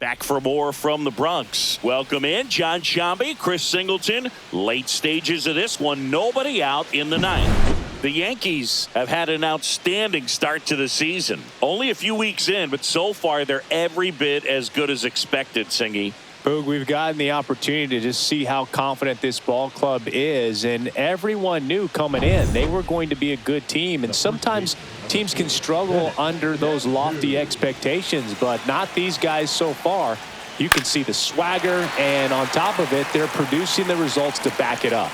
Back for more from the Bronx. Welcome in John Sciambi, Chris Singleton. Late stages of this one, nobody out in the ninth. The Yankees have had an outstanding start to the season. Only a few weeks in, but so far they're every bit as good as expected, Singy. Boog, we've gotten the opportunity to just see how confident this ball club is, and everyone knew coming in they were going to be a good team, and sometimes teams can struggle under those lofty expectations, but not these guys so far. You can see the swagger, and on top of it, they're producing the results to back it up.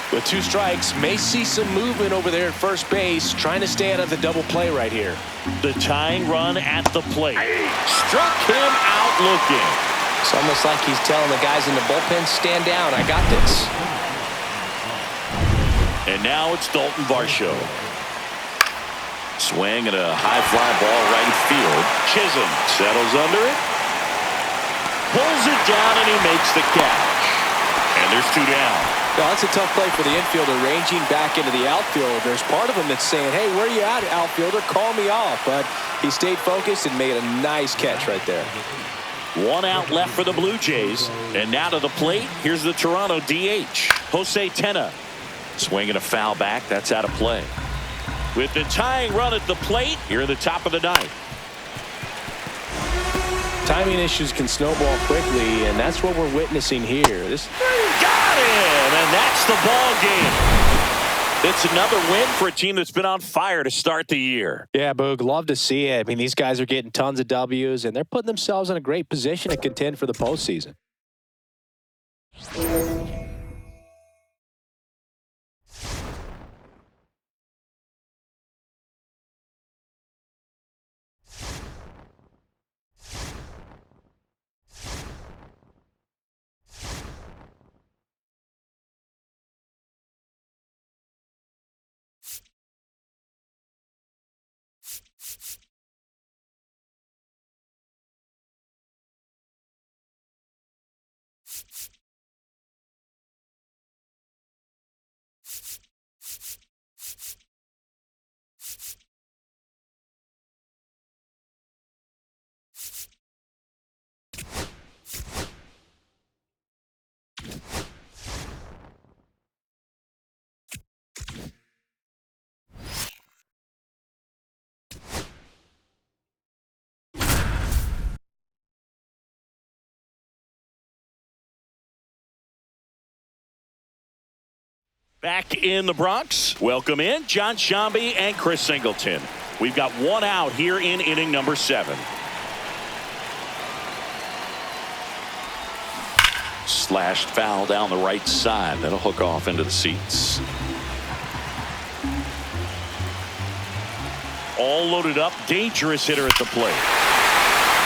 With 2 strikes, may see some movement over there at first base, trying to stay out of the double play right here. The tying run at the plate. Struck him out looking. It's almost like he's telling the guys in the bullpen, stand down, I got this. And now it's Dalton Varsho. Swing and a high fly ball right field. Chisholm settles under it. Pulls it down and he makes the catch. And there's 2 down. Well, that's a tough play for the infielder, ranging back into the outfield. There's part of him that's saying, hey, where are you at, outfielder? Call me off. But he stayed focused and made a nice catch right there. 1 out left for the Blue Jays. And now to the plate, here's the Toronto DH, Jose Tena. Swinging a foul back. That's out of play. With the tying run at the plate, here at the top of the ninth. Timing issues can snowball quickly, and that's what we're witnessing here. Got him, and that's the ball game. It's another win for a team that's been on fire to start the year. Yeah, Boog, love to see it. I mean, these guys are getting tons of W's, and they're putting themselves in a great position to contend for the postseason. Back in the Bronx, welcome in John Sciambi and Chris Singleton. We've got 1 out here in inning number 7. Slashed foul down the right side. That'll hook off into the seats. All loaded up, dangerous hitter at the plate.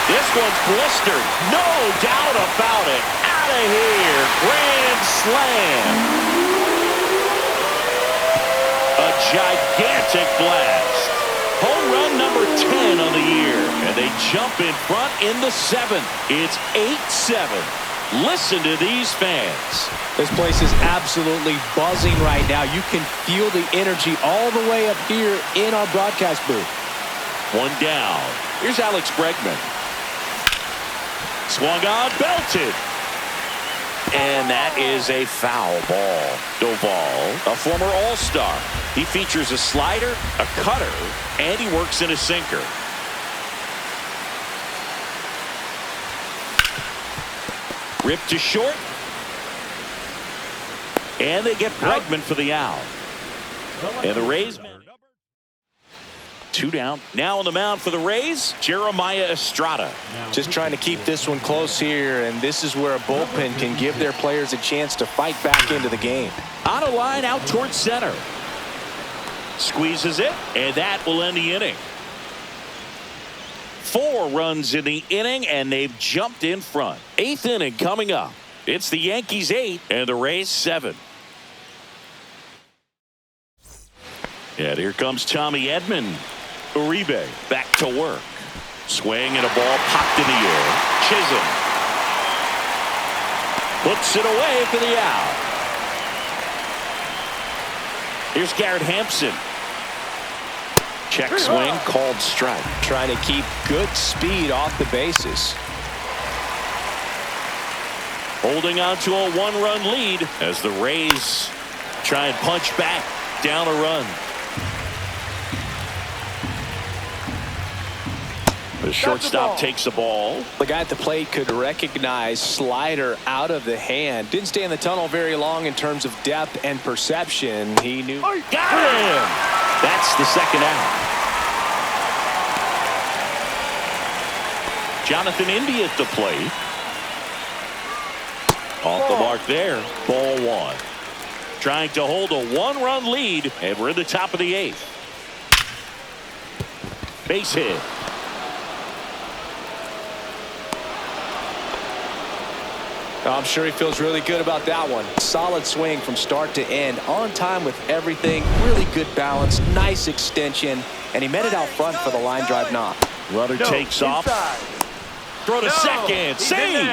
This one's blistered. No doubt about it. Out of here. Grand slam. A gigantic blast. Home run number 10 on the year. And they jump in front in the 7th. It's 8-7. Listen to these fans. This place is absolutely buzzing right now. You can feel the energy all the way up here in our broadcast booth. 1 down. Here's Alex Bregman. Swung on, belted. And that is a foul ball. Doval, a former All-Star. He features a slider, a cutter, and he works in a sinker. Ripped to short. And they get Bregman for the out. And the Rays. 2 down. Now on the mound for the Rays, Jeremiah Estrada. Just trying to keep this one close here, and this is where a bullpen can give their players a chance to fight back into the game. On a line out towards center. Squeezes it, and that will end the inning. 4 runs in the inning, and they've jumped in front. 8th inning coming up. It's the Yankees 8 and the Rays 7. And here comes Tommy Edman. Uribe back to work. Swing and a ball popped in the air. Chisholm puts it away for the out. Here's Garrett Hampson. Check swing, called strike. Trying to keep good speed off the bases. Holding on to a one-run lead as the Rays try and punch back down a run. The shortstop takes the ball. The guy at the plate could recognize slider out of the hand. Didn't stay in the tunnel very long in terms of depth and perception. He knew. Got him! That's the second out. Jonathan Indy at the plate. Off the mark there. Ball one. Trying to hold a one-run lead, and we're in the top of the eighth. Base hit. I'm sure he feels really good about that one. Solid swing from start to end. On time with everything. Really good balance. Nice extension. And he met it out front for the line drive knock. Runner takes off. Throw to second. Save.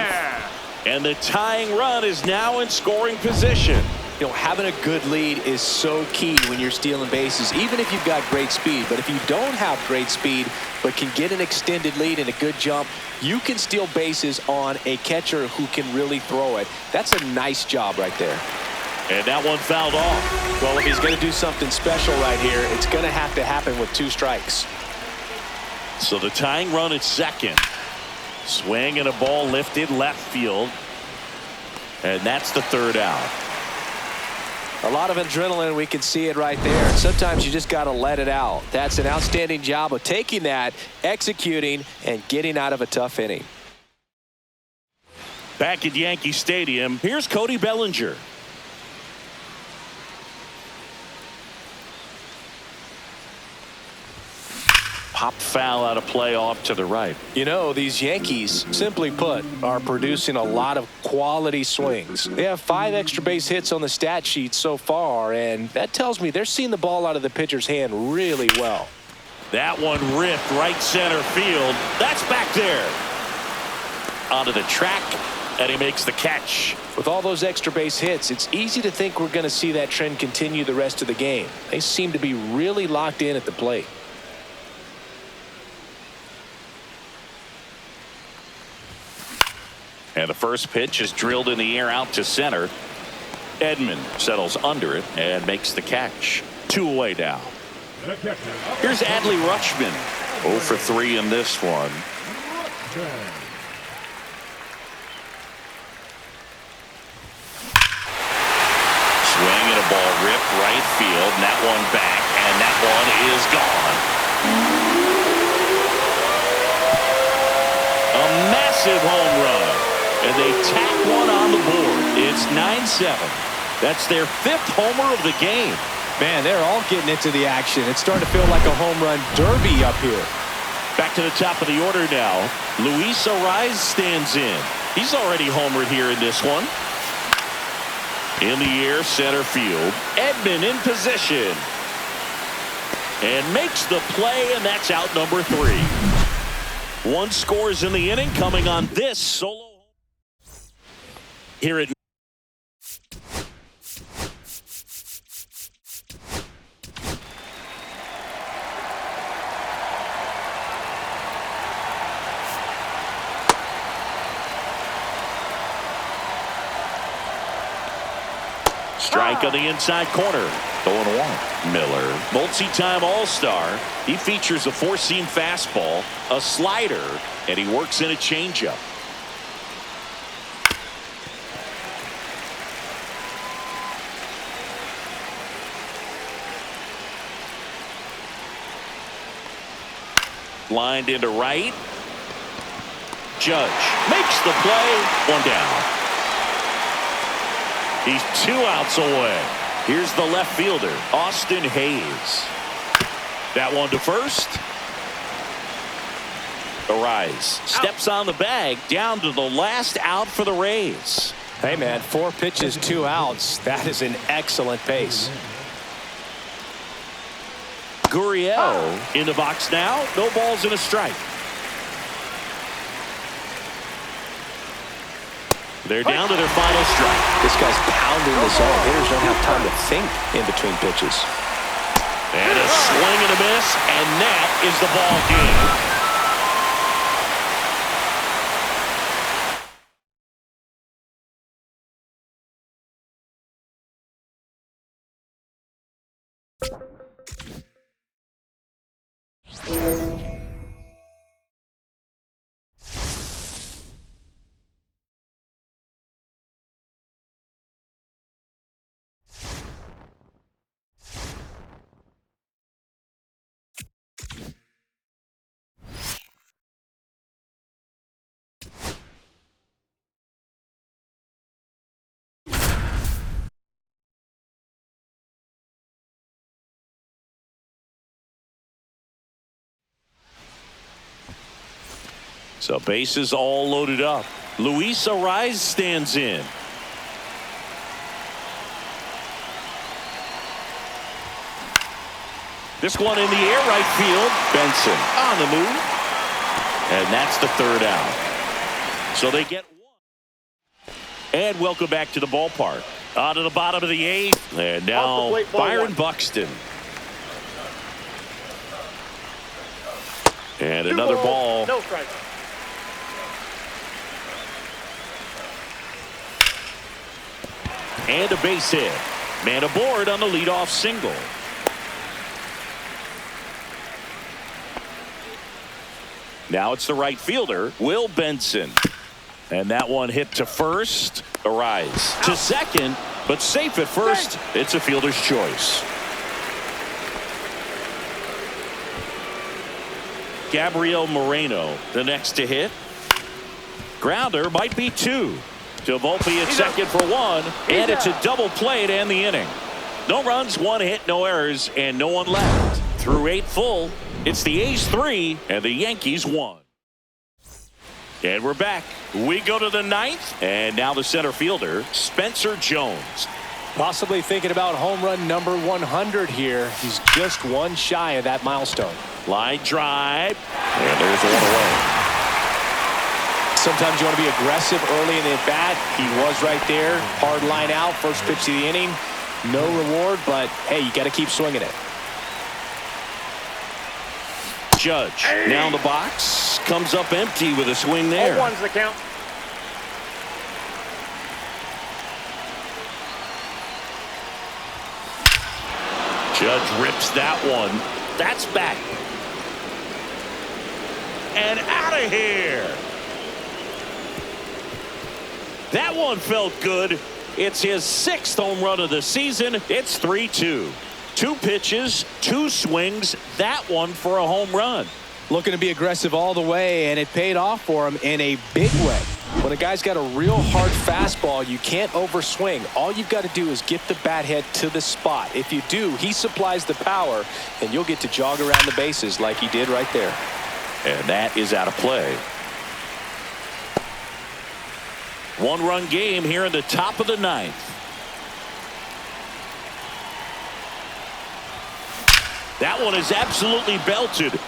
And the tying run is now in scoring position. You know, having a good lead is so key when you're stealing bases, even if you've got great speed. But if you don't have great speed but can get an extended lead and a good jump, you can steal bases on a catcher who can really throw it. That's a nice job right there. And that one fouled off. Well, if he's going to do something special right here, it's going to have to happen with 2 strikes. So the tying run at second. Swing and a ball lifted left field. And that's the third out. A lot of adrenaline, we can see it right there. Sometimes you just got to let it out. That's an outstanding job of taking that, executing, and getting out of a tough inning. Back at Yankee Stadium, here's Cody Bellinger. Pop foul out of play off to the right. You know, these Yankees, simply put, are producing a lot of quality swings. They have 5 extra base hits on the stat sheet so far, and that tells me they're seeing the ball out of the pitcher's hand really well. That one ripped right center field. That's back there. Onto the track, and he makes the catch. With all those extra base hits, it's easy to think we're going to see that trend continue the rest of the game. They seem to be really locked in at the plate. And the first pitch is drilled in the air out to center. Edman settles under it and makes the catch. 2 away now. Here's Adley Rutschman. 0 for 3 in this one. Swing and a ball ripped right field. And that one back. And that one is gone. A massive home run. And they tack one on the board. It's 9-7. That's their 5th homer of the game. Man, they're all getting into the action. It's starting to feel like a home run derby up here. Back to the top of the order now. Luis Ariz stands in. He's already homered here in this one. In the air, center field. Edman in position. And makes the play, and that's out number 3. 1 scores in the inning coming on this solo. Here at strike on the inside corner. 0-1. Miller, multi-time All-Star. He features a 4-seam fastball, a slider, and he works in a changeup. Lined into right. Judge makes the play. 1 down. He's 2 outs away. Here's the left fielder, Austin Hayes. That one to first. Ariz steps on the bag down to the last out for the Rays. Hey, man, 4 pitches, 2 outs. That is an excellent pace. Gurriel in the box now. No balls and a strike. They're down to their final strike. This guy's pounding the zone. Hitters don't have time to think in between pitches. And a swing and a miss, and that is the ball game. So bases all loaded up. Luis Ariz stands in. This one in the air, right field. Benson on the move. And that's the third out. So they get one. And welcome back to the ballpark. On to the bottom of the eighth. And now Byron Buxton. And another ball. No strike. And a base hit. Man aboard on the leadoff single. Now it's the right fielder, Will Benson. And that one hit to first. Ariz to second, but safe at first. It's a fielder's choice. Gabriel Moreno, the next to hit. Grounder might be two. To Volpe at second for one, and it's a double play to end the inning. No runs, one hit, no errors, and no one left. Through 8 full, it's the A's 3 and the Yankees 1. And we're back. We go to the 9th, and now the center fielder, Spencer Jones. Possibly thinking about home run number 100 here. He's just one shy of that milestone. Line drive, and there's one away. Sometimes you want to be aggressive early in the at-bat. He was right there. Hard line out. First pitch of the inning. No reward, but, hey, you got to keep swinging it. Judge now in the box. Comes up empty with a swing there. 0-1's the count. Judge rips that one. That's back. And out of here. That one felt good. It's his 6th home run of the season. It's 3-2. 2 pitches, 2 swings. That one for a home run. Looking to be aggressive all the way, and it paid off for him in a big way. When a guy's got a real hard fastball, you can't overswing. All you've got to do is get the bat head to the spot. If you do, he supplies the power, and you'll get to jog around the bases like he did right there. And that is out of play. 1-run game here in the top of the 9th. That one is absolutely belted.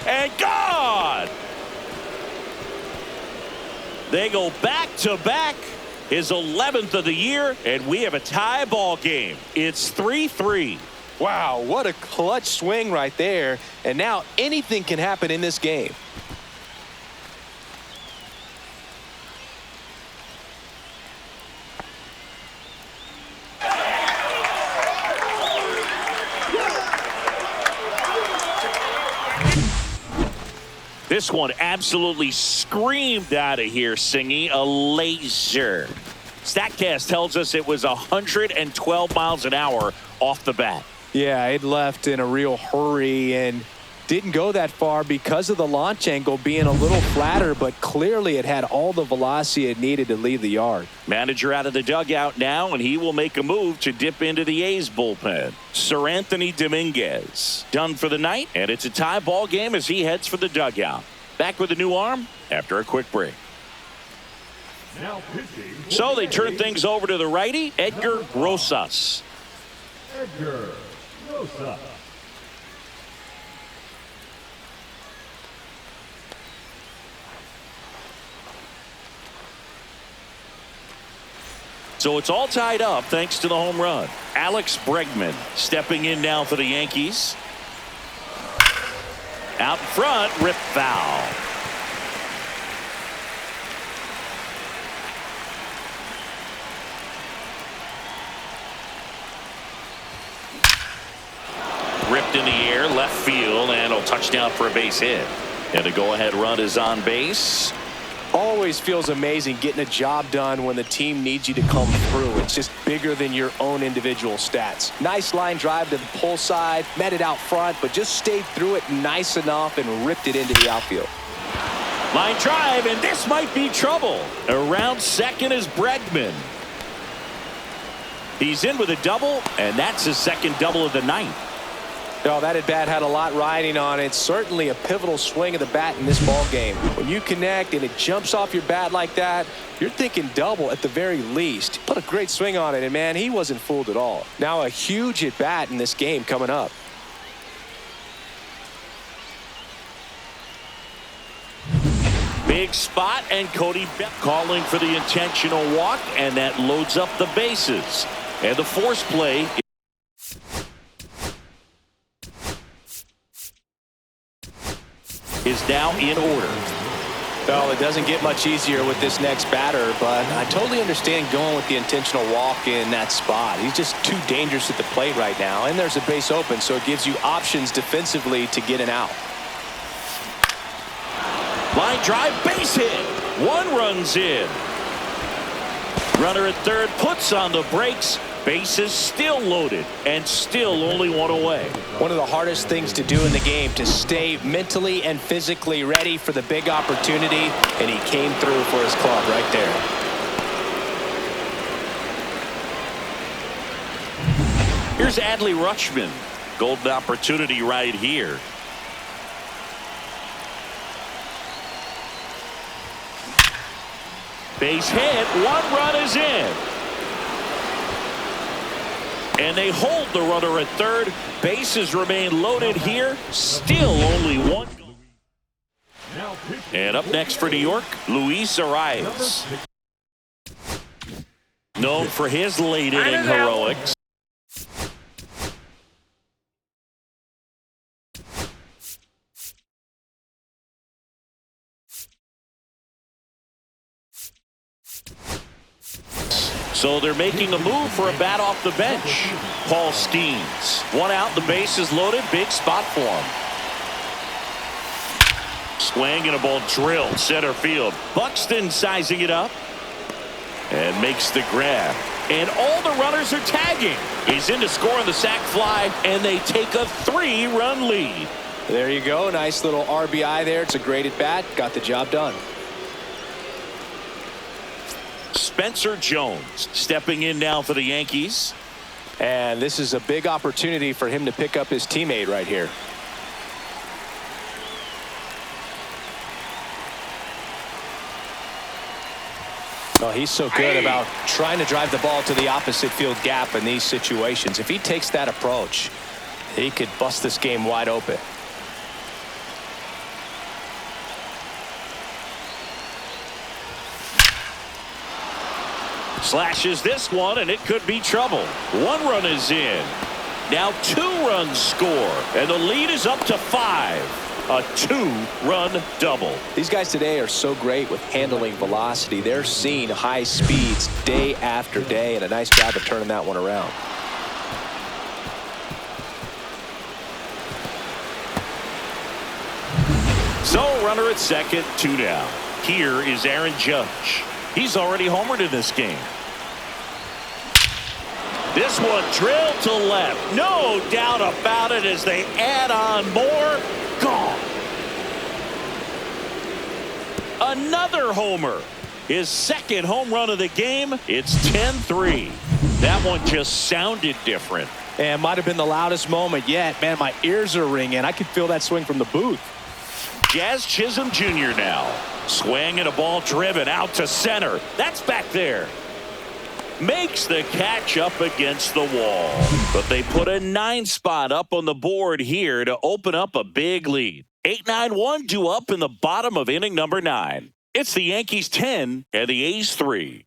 And gone! They go back to back. His 11th of the year, and we have a tie ball game. It's 3-3. Wow, what a clutch swing right there. And now anything can happen in this game. This one absolutely screamed out of here, Singy. A laser. StatCast tells us it was 112 miles an hour off the bat. Yeah, it left in a real hurry and didn't go that far because of the launch angle being a little flatter, but clearly it had all the velocity it needed to leave the yard. Manager out of the dugout now, and he will make a move to dip into the A's bullpen. Sir Anthony Dominguez done for the night, and it's a tie ball game as he heads for the dugout. Back with a new arm after a quick break. So they turn things over to the righty, Edgar Rosas. Edgar Rosas. So it's all tied up thanks to the home run. Alex Bregman stepping in now for the Yankees. Out front, rip foul. Ripped in the air, left field, and a touchdown for a base hit. And a go-ahead run is on base. Always feels amazing getting a job done when the team needs you to come through. It's just bigger than your own individual stats. Nice line drive to the pull side, met it out front, but just stayed through it nice enough and ripped it into the outfield. Line drive, and this might be trouble. Around second is Bregman. He's in with a double, and that's his second double of the night. Oh, that at-bat had a lot riding on it. Certainly a pivotal swing of the bat in this ball game. When you connect and it jumps off your bat like that, you're thinking double at the very least. Put a great swing on it, and man, he wasn't fooled at all. Now a huge at-bat in this game coming up. Big spot, and Cody Beck calling for the intentional walk, and that loads up the bases. And the force play is now in order. Well, it doesn't get much easier with this next batter, but I totally understand going with the intentional walk in that spot. He's just too dangerous at the plate right now, and there's a base open, so it gives you options defensively to get an out. Line drive, base hit. One run's in. Runner at third puts on the brakes. Bases still loaded and still only one away. One of the hardest things to do in the game, to stay mentally and physically ready for the big opportunity, and he came through for his club right there. Here's Adley Rutschman. Golden opportunity right here. Base hit. One run is in. And they hold the runner at third. Bases remain loaded here. Still only one. And up next for New York, Luis Arias. Known for his late inning heroics. So they're making a move for a bat off the bench. Paul Skeens. One out, the base is loaded. Big spot for him. Swing and a ball drilled center field. Buxton sizing it up and makes the grab. And all the runners are tagging. He's in to score on the sac fly, and they take a 3-run lead. There you go. Nice little RBI there. It's a great at bat. Got the job done. Spencer Jones stepping in now for the Yankees. And this is a big opportunity for him to pick up his teammate right here. Well, he's so good about trying to drive the ball to the opposite field gap in these situations. If he takes that approach, he could bust this game wide open. Slashes this one, and it could be trouble. One run is in. Now 2 runs score, and the lead is up to 5. A 2-run double. These guys today are so great with handling velocity. They're seeing high speeds day after day, and a nice job of turning that one around. So runner at second, 2 down. Here is Aaron Judge. He's already homered in this game. This one drilled to left. No doubt about it as they add on more. Gone. Another homer. His second home run of the game. It's 10-3. That one just sounded different. And might have been the loudest moment yet. Man, my ears are ringing. I could feel that swing from the booth. Jazz Chisholm Jr. now. Swing and a ball driven out to center. That's back there. Makes the catch up against the wall. But they put a 9 spot up on the board here to open up a big lead. 8-9-1 due up in the bottom of inning number 9. It's the Yankees 10 and the A's 3.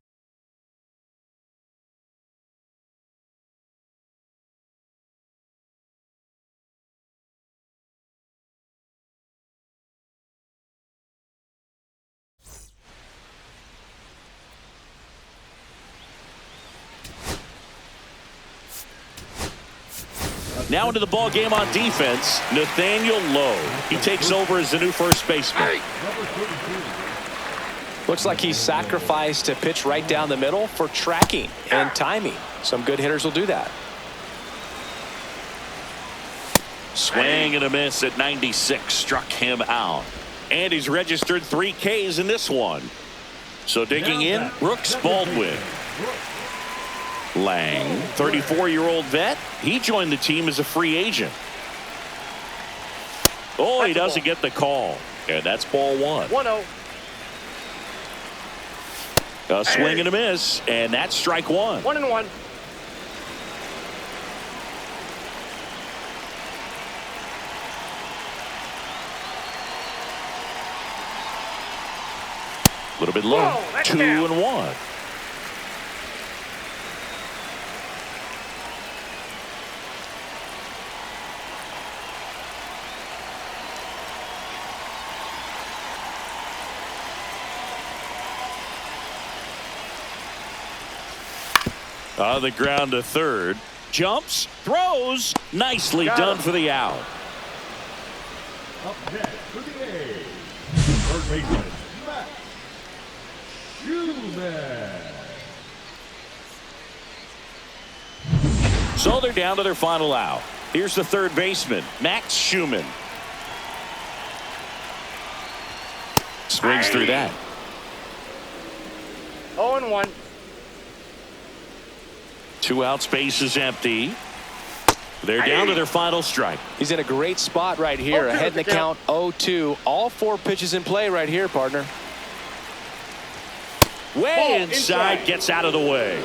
Now into the ball game on defense, Nathaniel Lowe. He takes over as the new first baseman. Looks like he sacrificed a pitch right down the middle for tracking and timing. Some good hitters will do that. Swing and a miss at 96. Struck him out. And he's registered 3 Ks in this one. So digging in, Brooks Baldwin. Lang, 34-year-old vet. He joined the team as a free agent. Oh, he doesn't get the call. And that's ball 1. 1-0. A swing and a miss, and that's strike 1. 1-1. A little bit low. 2-1. On the ground to third. Jumps, throws. Nicely done for the out. Up next for the A's, third baseman, Matt Schumann. So they're down to their final out. Here's the third baseman, Max Schumann. Swings through that. 0-1. 2 out, space is empty. They're down to their final strike. He's in a great spot right here. Ahead in the count 0-2. All 4 pitches in play right here, partner. Way inside, gets out of the way.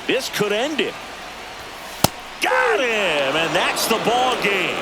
This could end it. Got him, and that's the ball game.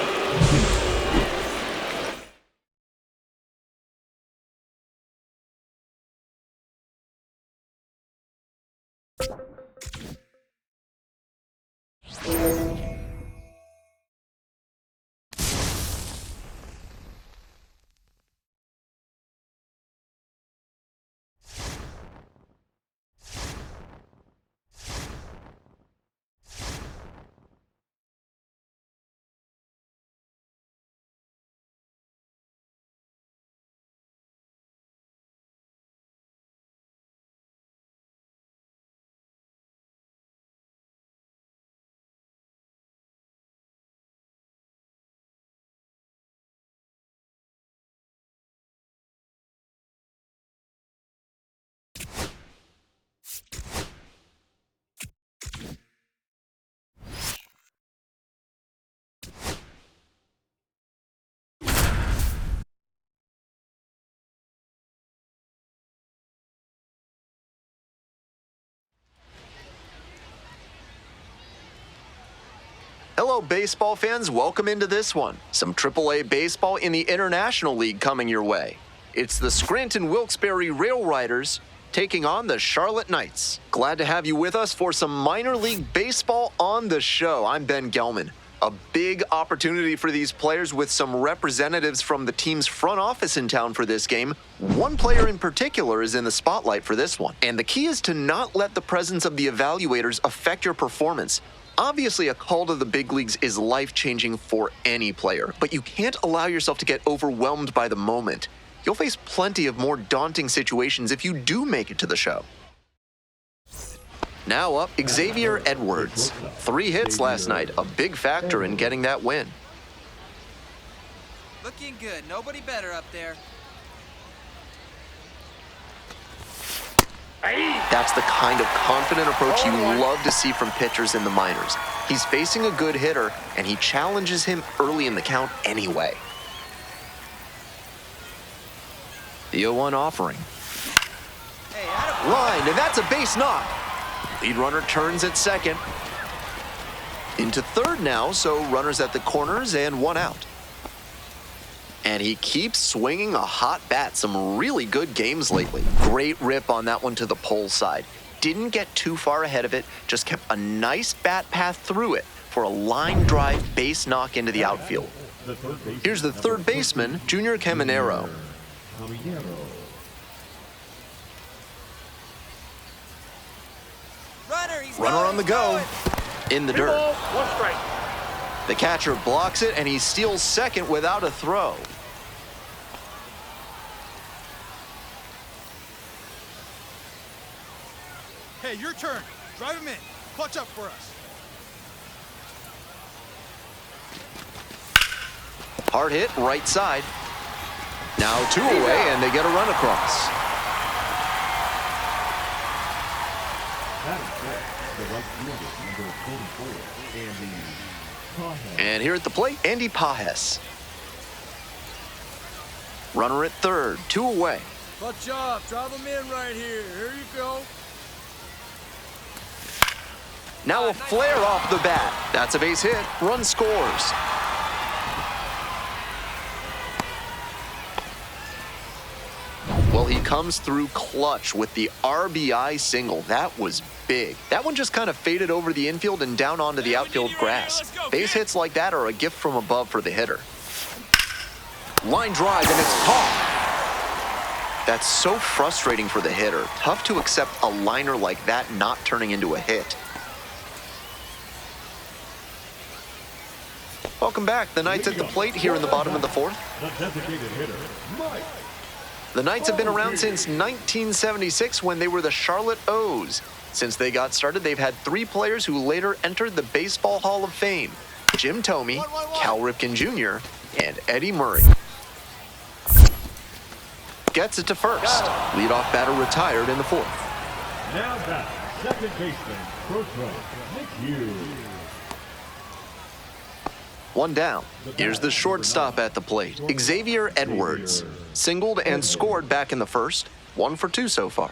Hello, baseball fans. Welcome into this one. Some AAA baseball in the International League coming your way. It's the Scranton-Wilkes-Barre Rail Riders taking on the Charlotte Knights. Glad to have you with us for some minor league baseball on the show. I'm Ben Gelman. A big opportunity for these players with some representatives from the team's front office in town for this game. One player in particular is in the spotlight for this one. And the key is to not let the presence of the evaluators affect your performance. Obviously, a call to the big leagues is life-changing for any player, but you can't allow yourself to get overwhelmed by the moment. You'll face plenty of more daunting situations if you do make it to the show. Now up, Xavier Edwards. 3 hits last night, a big factor in getting that win. Looking good. Nobody better up there. That's the kind of confident approach you love to see from pitchers in the minors. He's facing a good hitter, and he challenges him early in the count anyway. The 0-1 offering. Line, and that's a base knock. Lead runner turns at second. Into third now, so runners at the corners and 1 out. And he keeps swinging a hot bat. Some really good games lately. Great rip on that one to the pole side. Didn't get too far ahead of it, just kept a nice bat path through it for a line drive base knock into the outfield. Here's the third baseman, Junior Caminero. Runner on the go. In the dirt. The catcher blocks it, and he steals second without a throw. Hey, your turn. Drive him in. Clutch up for us. Hard hit, right side. Now 2 away, and they get a run across. And here at the plate, Andy Pajes. Runner at third, 2 away. Clutch up. Drive him in right here. Here you go. Now a flare off the bat. That's a base hit. Run scores. Well, he comes through clutch with the RBI single. That was big. That one just kind of faded over the infield and down onto the outfield grass. Base hits like that are a gift from above for the hitter. Line drive, and it's caught. That's so frustrating for the hitter. Tough to accept a liner like that not turning into a hit. Welcome back. The Knights at the plate here in the bottom of the fourth. The designated hitter, Mike. The Knights have been around since 1976 when they were the Charlotte O's. Since they got started, they've had 3 players who later entered the Baseball Hall of Fame: Jim Thome, Cal Ripken Jr., and Eddie Murray. Gets it to first. Leadoff batter retired in the fourth. Now back, second baseman, first row, Nick Hughes. 1 down. Here's the shortstop at the plate, Xavier Edwards. Singled and scored back in the first. 1 for 2 so far.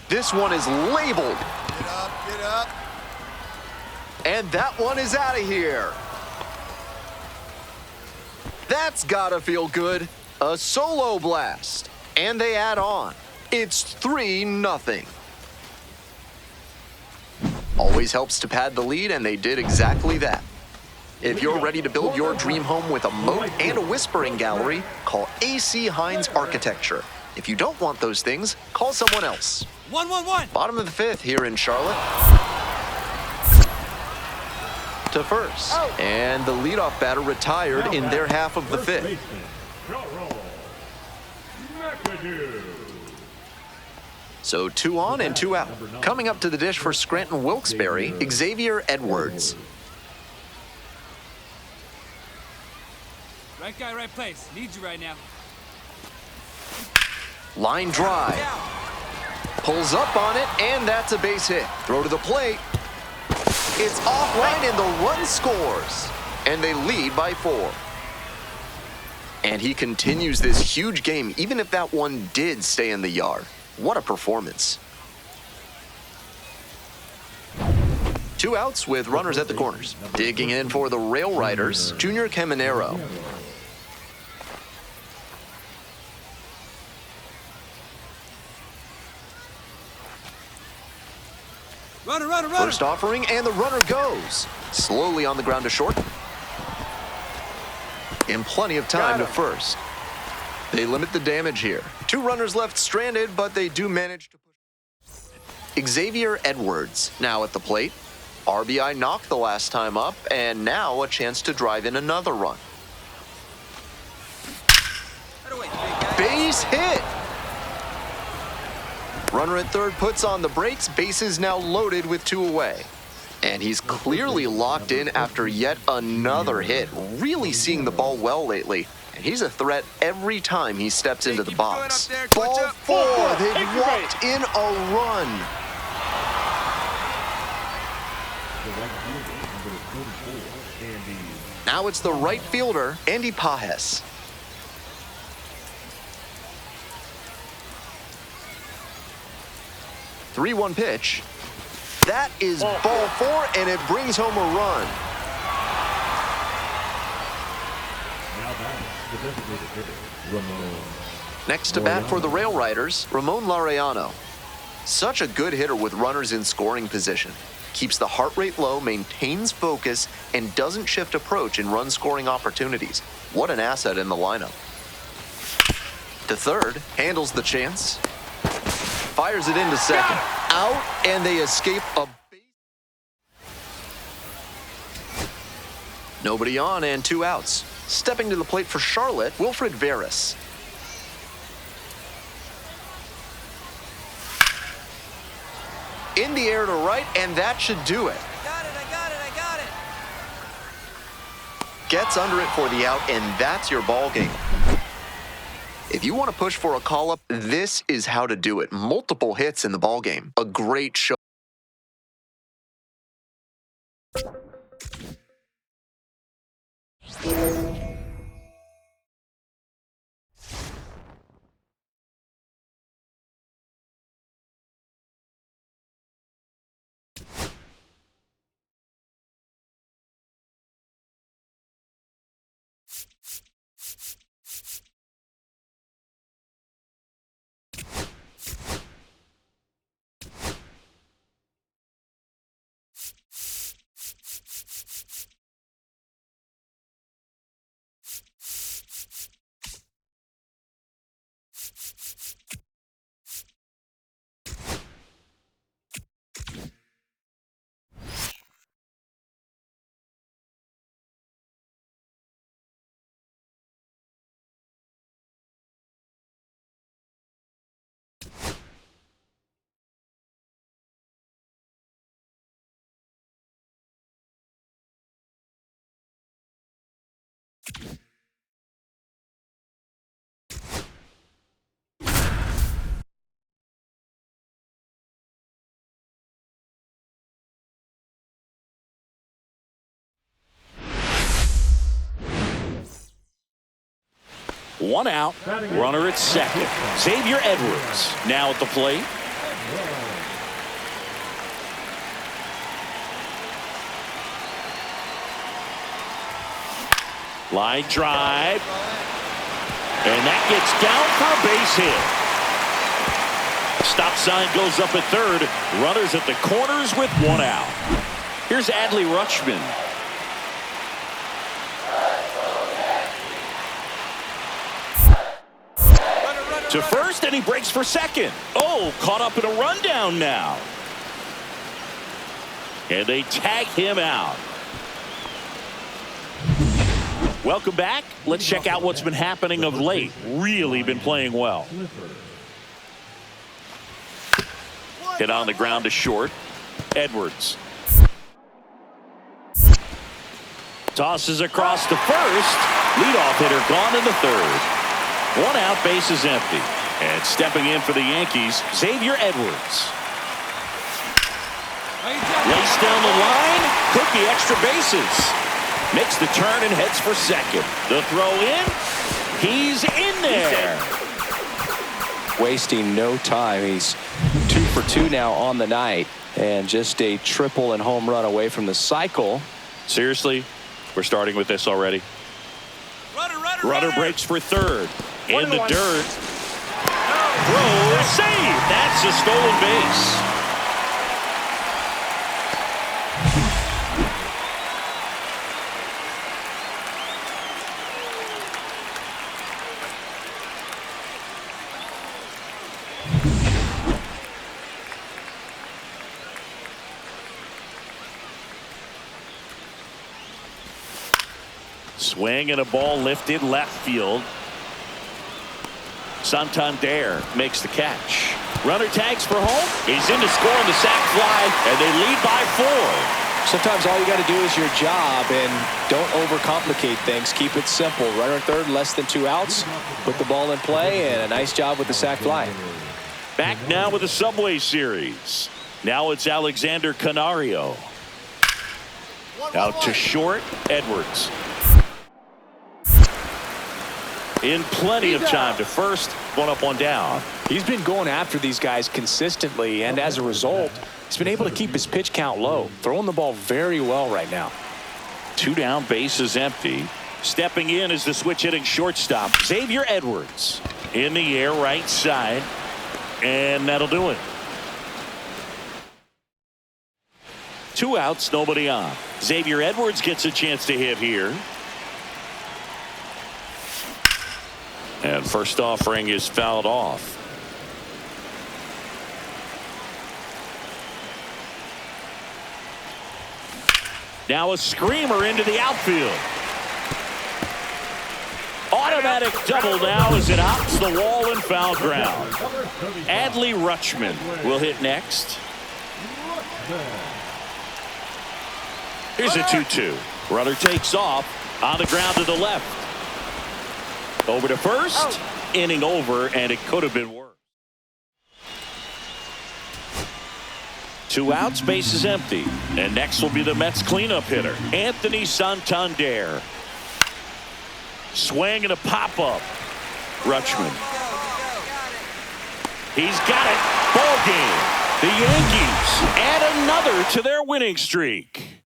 This one is labeled. Get up, get up. And that one is out of here. That's gotta feel good. A solo blast. And they add on. It's 3-0. Always helps to pad the lead, and they did exactly that. If you're ready to build your dream home with a moat and a whispering gallery, call AC Hines Architecture. If you don't want those things, call someone else. 1-1-1. Bottom of the 5th here in Charlotte. To first. And the leadoff batter retired in their half of the 5th. So 2 on and 2 out. Coming up to the dish for Scranton Wilkes-Barre, Xavier Edwards. Right guy, right place. Need you right now. Line drive. Pulls up on it, and that's a base hit. Throw to the plate. It's offline, and the run scores. And they lead by 4. And he continues this huge game, even if that one did stay in the yard. What a performance. 2 outs with runners at the corners. Digging in for the Rail Riders, Junior Caminero. Runner, runner, runner. First offering, and the runner goes. Slowly on the ground to short. And plenty of time to first. They limit the damage here. 2 runners left stranded, but they do manage to push. Xavier Edwards now at the plate. RBI knocked the last time up, and now a chance to drive in another run. Base hit! Runner at third puts on the brakes. Bases now loaded with 2 away. And he's clearly locked in after yet another hit. Really seeing the ball well lately. And he's a threat every time he steps into the box. Ball 4. They've walked in a run. Now it's the right fielder, Andy Pajes. Three-one pitch. That is ball 4, and it brings home a run. Next to bat for the Rail Riders, Ramon Laureano. Such a good hitter with runners in scoring position. keeps the heart rate low, maintains focus, and doesn't shift approach in run-scoring opportunities. What an asset in the lineup. To third, handles the chance. Fires it into second. Out, and they escape a base. Nobody on and 2 outs. Stepping to the plate for Charlotte, Wilfred Veras. In the air to right, and that should do it. I got it. Gets under it for the out, and that's your ball game. If you want to push for a call-up, this is how to do it. Multiple hits in the ball game. A great show. One out, runner at second. Xavier Edwards now at the plate. Line drive. And that gets down for a base hit. Stop sign goes up at third. Runners at the corners with 1 out. Here's Adley Rutschman. To first, and he breaks for second. Oh, caught up in a rundown now. And they tag him out. Welcome back. Let's check out what's been happening of late. Really been playing well. Hit on the ground to short. Edwards. Tosses across to first. Leadoff hitter gone in the third. 1 out, base is empty. And stepping in for the Yankees, Xavier Edwards. Lays down the line. Could be extra bases. Makes the turn and heads for second. The throw in. He's in there. Wasting no time. He's 2 for 2 now on the night. And just a triple and home run away from the cycle. Seriously, we're starting with this already. Runner breaks for third. In the dirt. Throw save. That's a stolen base. Swing and a ball lifted left field. Santander makes the catch. Runner tags for home. He's in to score on the sac fly, and they lead by 4. Sometimes all you got to do is your job, and don't overcomplicate things. Keep it simple. Runner at third, less than 2 outs. Put the ball in play, and a nice job with the sac fly. Back now with the Subway Series. Now it's Alexander Canario. Out to short, Edwards. In plenty of time to first, 1 up, 1 down. He's been going after these guys consistently, and as a result, he's been able to keep his pitch count low, throwing the ball very well right now. 2 down, base is empty. Stepping in is the switch hitting shortstop, Xavier Edwards. In the air, right side, and that'll do it. 2 outs, nobody on. Xavier Edwards gets a chance to hit here. And first offering is fouled off. Now a screamer into the outfield. Automatic double now as it hops the wall and foul ground. Adley Rutschman will hit next. Here's a 2-2. Runner takes off on the ground to the left. Over to first. Inning over, and it could have been worse. 2 outs, base is empty. And next will be the Mets cleanup hitter, Anthony Santander. Swing and a pop-up. Rutschman. He's got it. Ball game. The Yankees add another to their winning streak.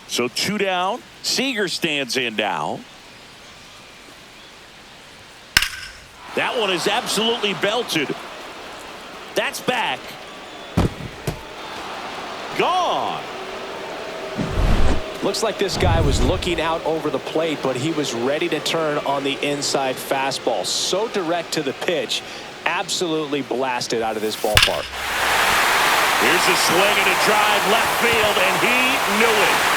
So 2 down. Seager stands in now. That one is absolutely belted. That's back. Gone. Looks like this guy was looking out over the plate, but he was ready to turn on the inside fastball. So direct to the pitch. Absolutely blasted out of this ballpark. Here's a swing and a drive left field, and he knew it.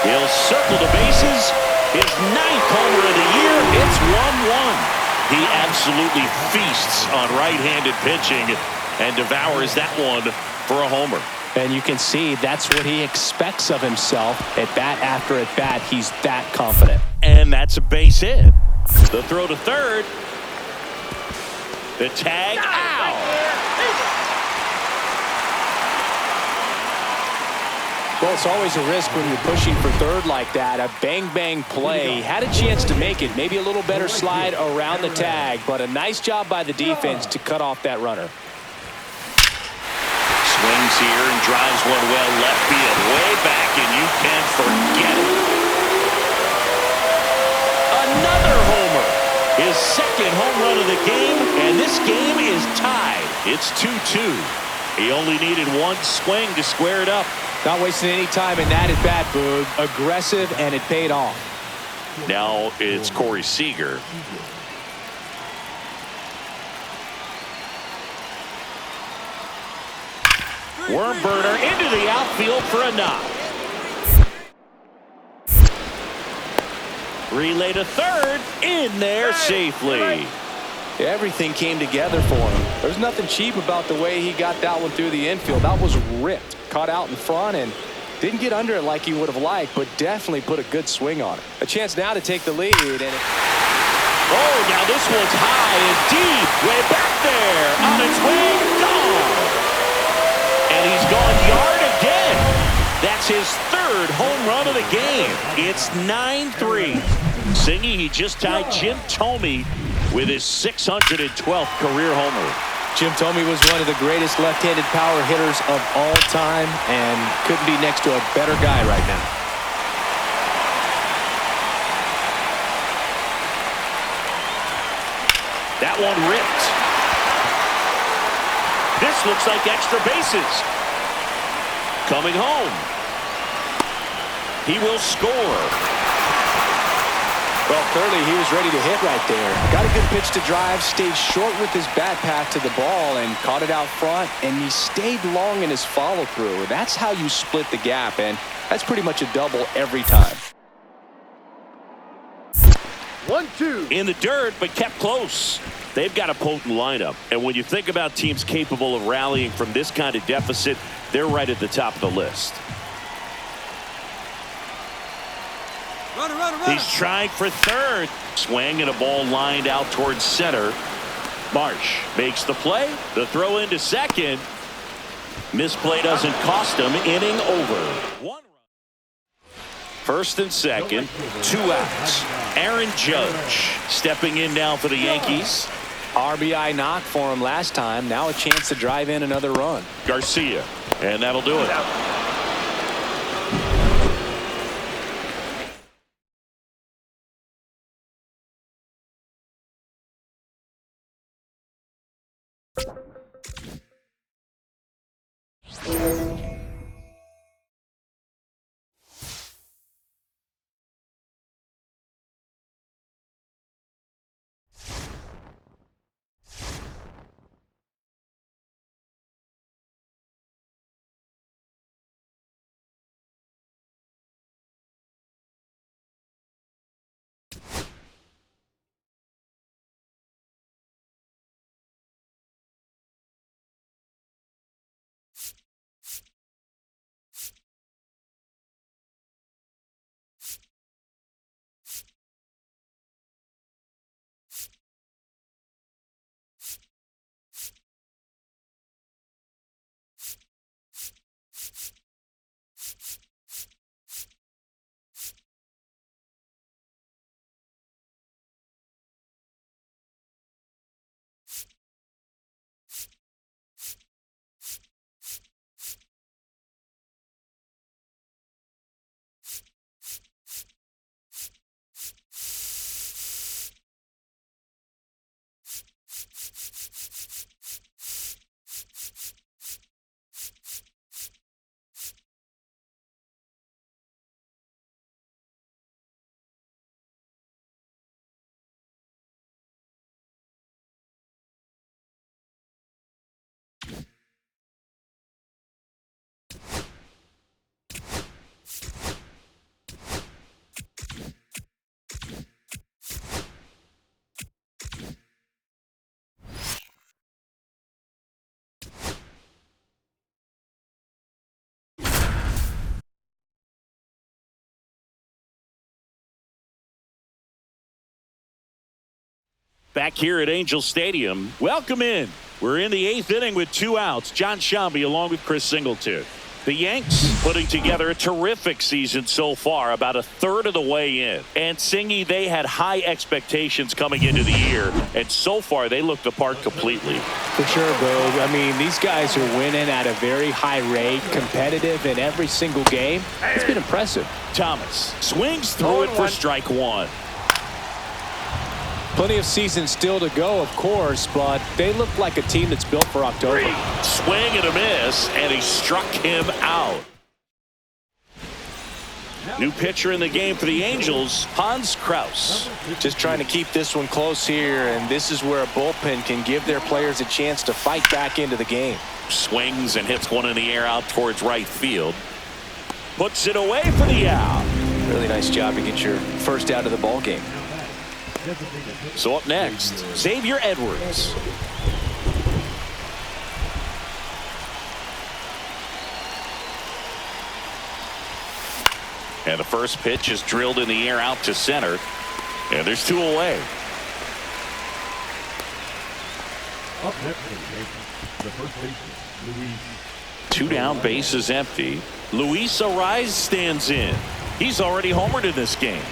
He'll circle the bases. His 9th homer of the year. It's 1-1. He absolutely feasts on right-handed pitching and devours that one for a homer. And you can see that's what he expects of himself at bat after at bat. He's that confident. And that's a base hit. The throw to third. The tag out. Well, it's always a risk when you're pushing for third like that. A bang-bang play. Had a chance to make it. Maybe a little better slide around the tag, but a nice job by the defense to cut off that runner. Swings here and drives one well left field. Way back, and you can forget it. Another homer. His 2nd home run of the game, and this game is tied. It's 2-2. He only needed 1 swing to square it up. Not wasting any time in that at bat, Boog. Aggressive, and it paid off. Now it's Corey Seager. Worm burner into the outfield for a knock. Relay to third, in there safely. Everything came together for him. There's nothing cheap about the way he got that one through the infield. That was ripped. Caught out in front and didn't get under it like he would have liked, but definitely put a good swing on it. A chance now to take the lead. And oh, now this one's high and deep. Way back there. On its way, gone. And he's gone yard again. That's his 3rd home run of the game. It's 9-3. Singy, he just tied Jim Thome with his 612th career homer. Jim Thome was one of the greatest left-handed power hitters of all time and couldn't be next to a better guy right now. That one ripped. This looks like extra bases. Coming home. He will score. Well, clearly he was ready to hit right there. Got a good pitch to drive, stayed short with his bat path to the ball and caught it out front, and he stayed long in his follow-through. That's how you split the gap, and that's pretty much a double every time. 1-2. In the dirt, but kept close. They've got a potent lineup, and when you think about teams capable of rallying from this kind of deficit, they're right at the top of the list. Runner, runner, runner. He's trying for third. Swing and a ball lined out towards center. Marsh makes the play. The throw into second. Misplay doesn't cost him. Inning over. 1 run. First and second. 2 outs. Aaron Judge stepping in now for the Yankees. RBI knock for him last time. Now a chance to drive in another run. Garcia. And that'll do it. Back here at Angel Stadium. Welcome in. We're in the 8th inning with 2 outs. John Sciambi along with Chris Singleton. The Yanks putting together a terrific season so far, about a third of the way in. And Singy, they had high expectations coming into the year, and so far they look the part completely. For sure, Bo. I mean, these guys are winning at a very high rate, competitive in every single game. It's been impressive. Thomas swings through it for strike 1. Plenty of season still to go, of course, but they look like a team that's built for October. Swing and a miss, and he struck him out. New pitcher in the game for the Angels, Hans Kraus. Just trying to keep this one close here, and this is where a bullpen can give their players a chance to fight back into the game. Swings and hits one in the air out towards right field. Puts it away for the out. Really nice job to get your first out of the ball game. So up next, Xavier Edwards. And the first pitch is drilled in the air out to center. And there's 2 away. Up next for the Yankees, the first baseman, Luis. 2 down, bases empty. Luis Ariz stands in. He's already homered in this game.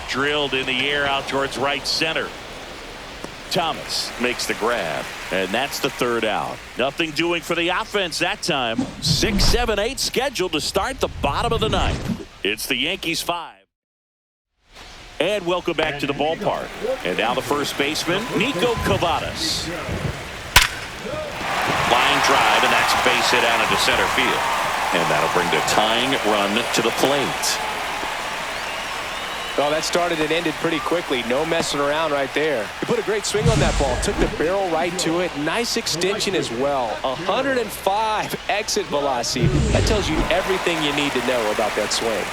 Drilled in the air out towards right center. Thomas makes the grab, and that's the 3rd out. Nothing doing for the offense that time. 6, 7, 8 scheduled to start the bottom of the 9th. It's the Yankees 5. And welcome back to the ballpark. And now the first baseman, Nico Cavadas. Line drive, and that's a base hit out into center field. And that'll bring the tying run to the plate. Well, that started and ended pretty quickly. No messing around right there. He put a great swing on that ball. Took the barrel right to it. Nice extension as well. 105 exit velocity. That tells you everything you need to know about that swing.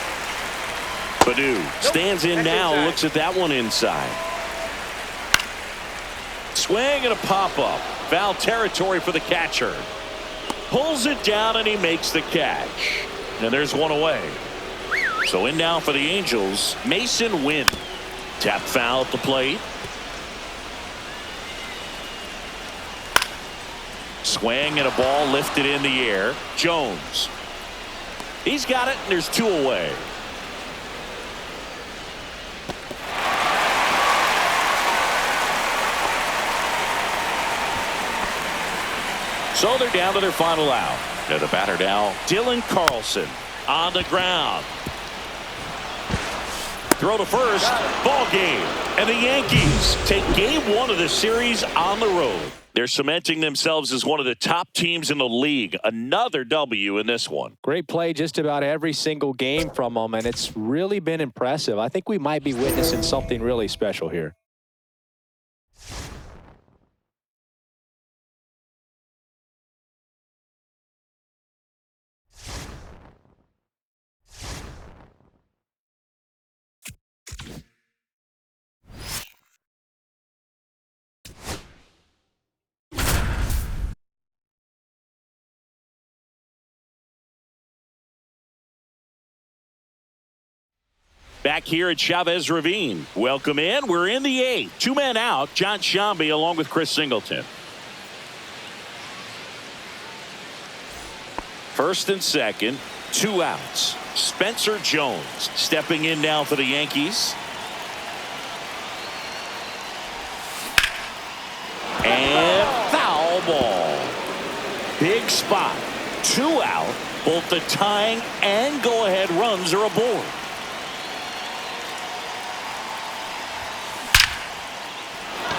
Baду stands in now, looks at that one inside. Swing and a pop-up. Foul territory for the catcher. Pulls it down and he makes the catch. And there's one away. So in now for the Angels, Mason Wynn. Tap foul at the plate. Swing and a ball lifted in the air. Jones. He's got it, and there's two away. So they're down to their final out. They're the batter now, Dylan Carlson on the ground. Throw to first, ball game. And the Yankees take game one of the series on the road. They're cementing themselves as one of the top teams in the league. Another W in this one. Great play just about every single game from them, and it's really been impressive. I think we might be witnessing something really special here. Back here at Chavez Ravine. Welcome in. We're in the eighth. Two men out. John Sciambi along with Chris Singleton. First and second. Two outs. Spencer Jones stepping in now for the Yankees. And foul ball. Big spot. Two out. Both the tying and go-ahead runs are aboard.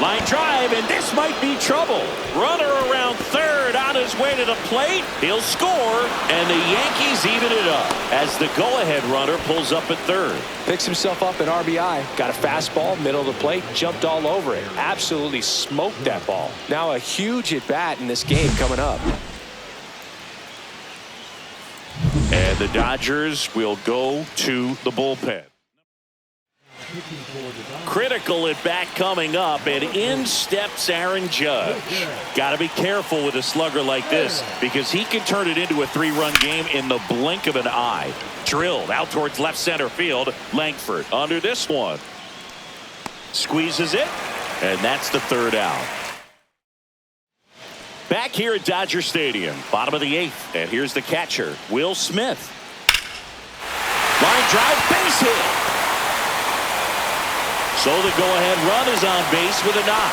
Line drive, and this might be trouble. Runner around third on his way to the plate. He'll score, and the Yankees even it up as the go-ahead runner pulls up at third. Picks himself up an RBI. Got a fastball, middle of the plate, jumped all over it. Absolutely smoked that ball. Now a huge at-bat in this game coming up. And the Dodgers will go to the bullpen. Critical at bat coming up, and in steps Aaron Judge. Got to be careful with a slugger like this because he can turn it into a three-run game in the blink of an eye. Drilled out towards left center field. Langford under this one. Squeezes it, and that's the third out. Back here at Dodger Stadium, bottom of the eighth, and here's the catcher, Will Smith. Line drive, base hit. So the go-ahead run is on base with a knock.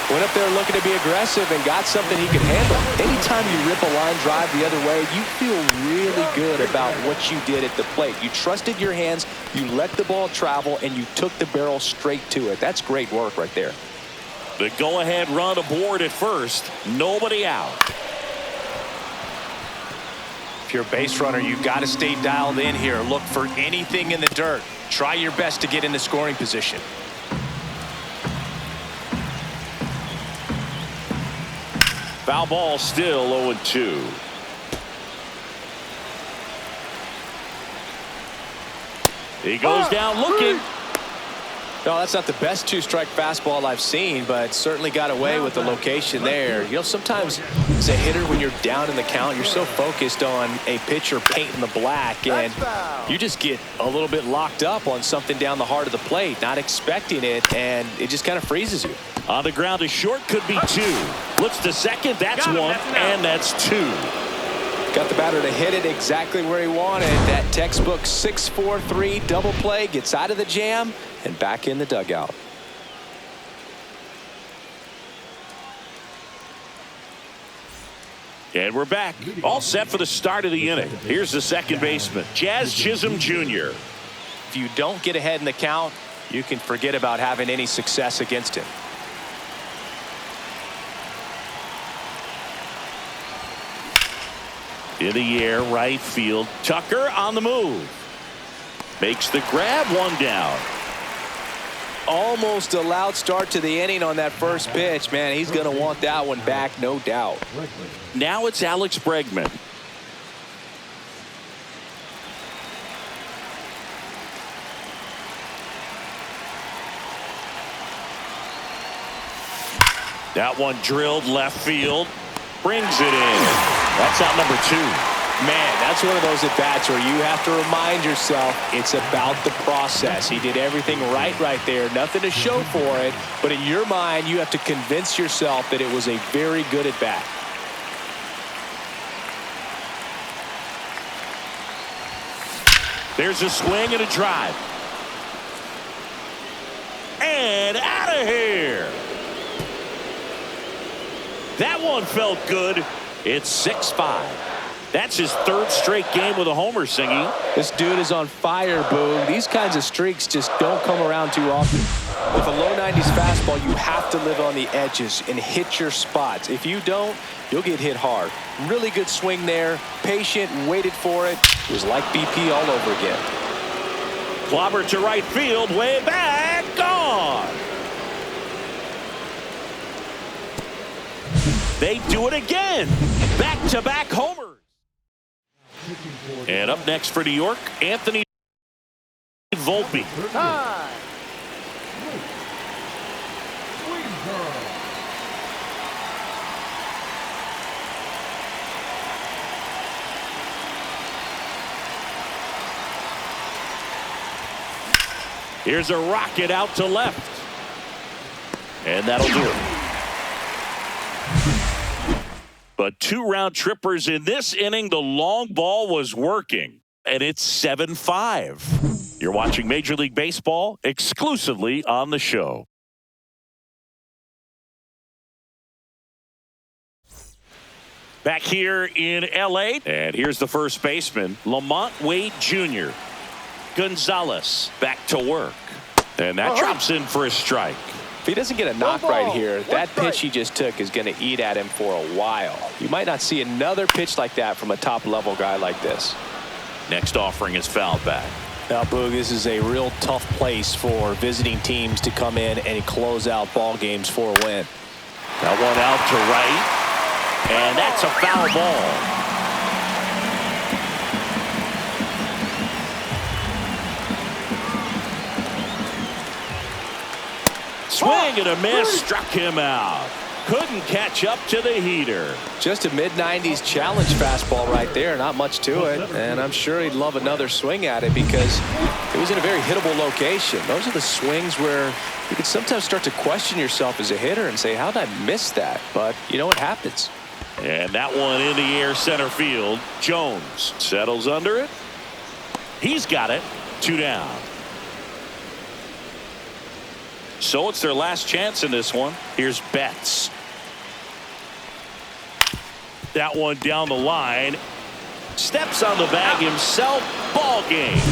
Went up there looking to be aggressive and got something he can handle. Anytime you rip a line drive the other way, you feel really good about what you did at the plate. You trusted your hands, you let the ball travel, and you took the barrel straight to it. That's great work right there. The go-ahead run aboard at first. Nobody out. If you're a base runner, you've got to stay dialed in here. Look for anything in the dirt. Try your best to get in the scoring position. Foul ball still 0-2. He goes down looking. No, that's not the best two-strike fastball I've seen, but certainly got away with the location there. You know, sometimes as a hitter, when you're down in the count, you're so focused on a pitcher painting the black, and you just get a little bit locked up on something down the heart of the plate, not expecting it, and it just kind of freezes you. On the ground, a short could be two. Looks to second, that's one, and that's two. Got the batter to hit it exactly where he wanted. That textbook 6-4-3 double play, gets out of the jam and back in the dugout. And we're back. All set for the start of the inning. Here's the second baseman, Jazz Chisholm Jr. If you don't get ahead in the count, you can forget about having any success against him. In the air, right field. Tucker on the move. Makes the grab, one down. Almost a loud start to the inning on that first pitch. Man, he's going to want that one back, no doubt. Now it's Alex Bregman. That one drilled left field. Brings it in. That's out number 2. Man, that's one of those at-bats where you have to remind yourself it's about the process. He did everything right there. Nothing to show for it. But in your mind, you have to convince yourself that it was a very good at-bat. There's a swing and a drive. And out of here. That one felt good. It's 6-5. That's his 3rd straight game with a homer, Singy. This dude is on fire, Boog. These kinds of streaks just don't come around too often. With a low 90s fastball, you have to live on the edges and hit your spots. If you don't, you'll get hit hard. Really good swing there. Patient, waited for it. It was like BP all over again. Clobber to right field, way back, gone. They do it again. Back-to-back homers. And up next for New York, Anthony Volpe. Here's a rocket out to left. And that'll do it. But 2 round trippers in this inning. The long ball was working. And it's 7-5. You're watching Major League Baseball exclusively on the show. Back here in L.A. And here's the first baseman, Lamont Wade Jr. Gonzalez back to work. And that drops in for a strike. If he doesn't get a knock right here, that pitch he just took is going to eat at him for a while. You might not see another pitch like that from a top-level guy like this. Next offering is fouled back. Now, Boog, this is a real tough place for visiting teams to come in and close out ball games for a win. That one out to right. And that's a foul ball. Swing and a miss, struck him out. Couldn't catch up to the heater. Just a mid-90s challenge fastball right there. Not much to it. And I'm sure he'd love another swing at it because it was in a very hittable location. Those are the swings where you can sometimes start to question yourself as a hitter and say, how did I miss that? But you know what happens. And that one in the air center field. Jones settles under it. He's got it. 2 down. So it's their last chance in this one. Here's Betts. That one down the line. Steps on the bag himself. Ball game.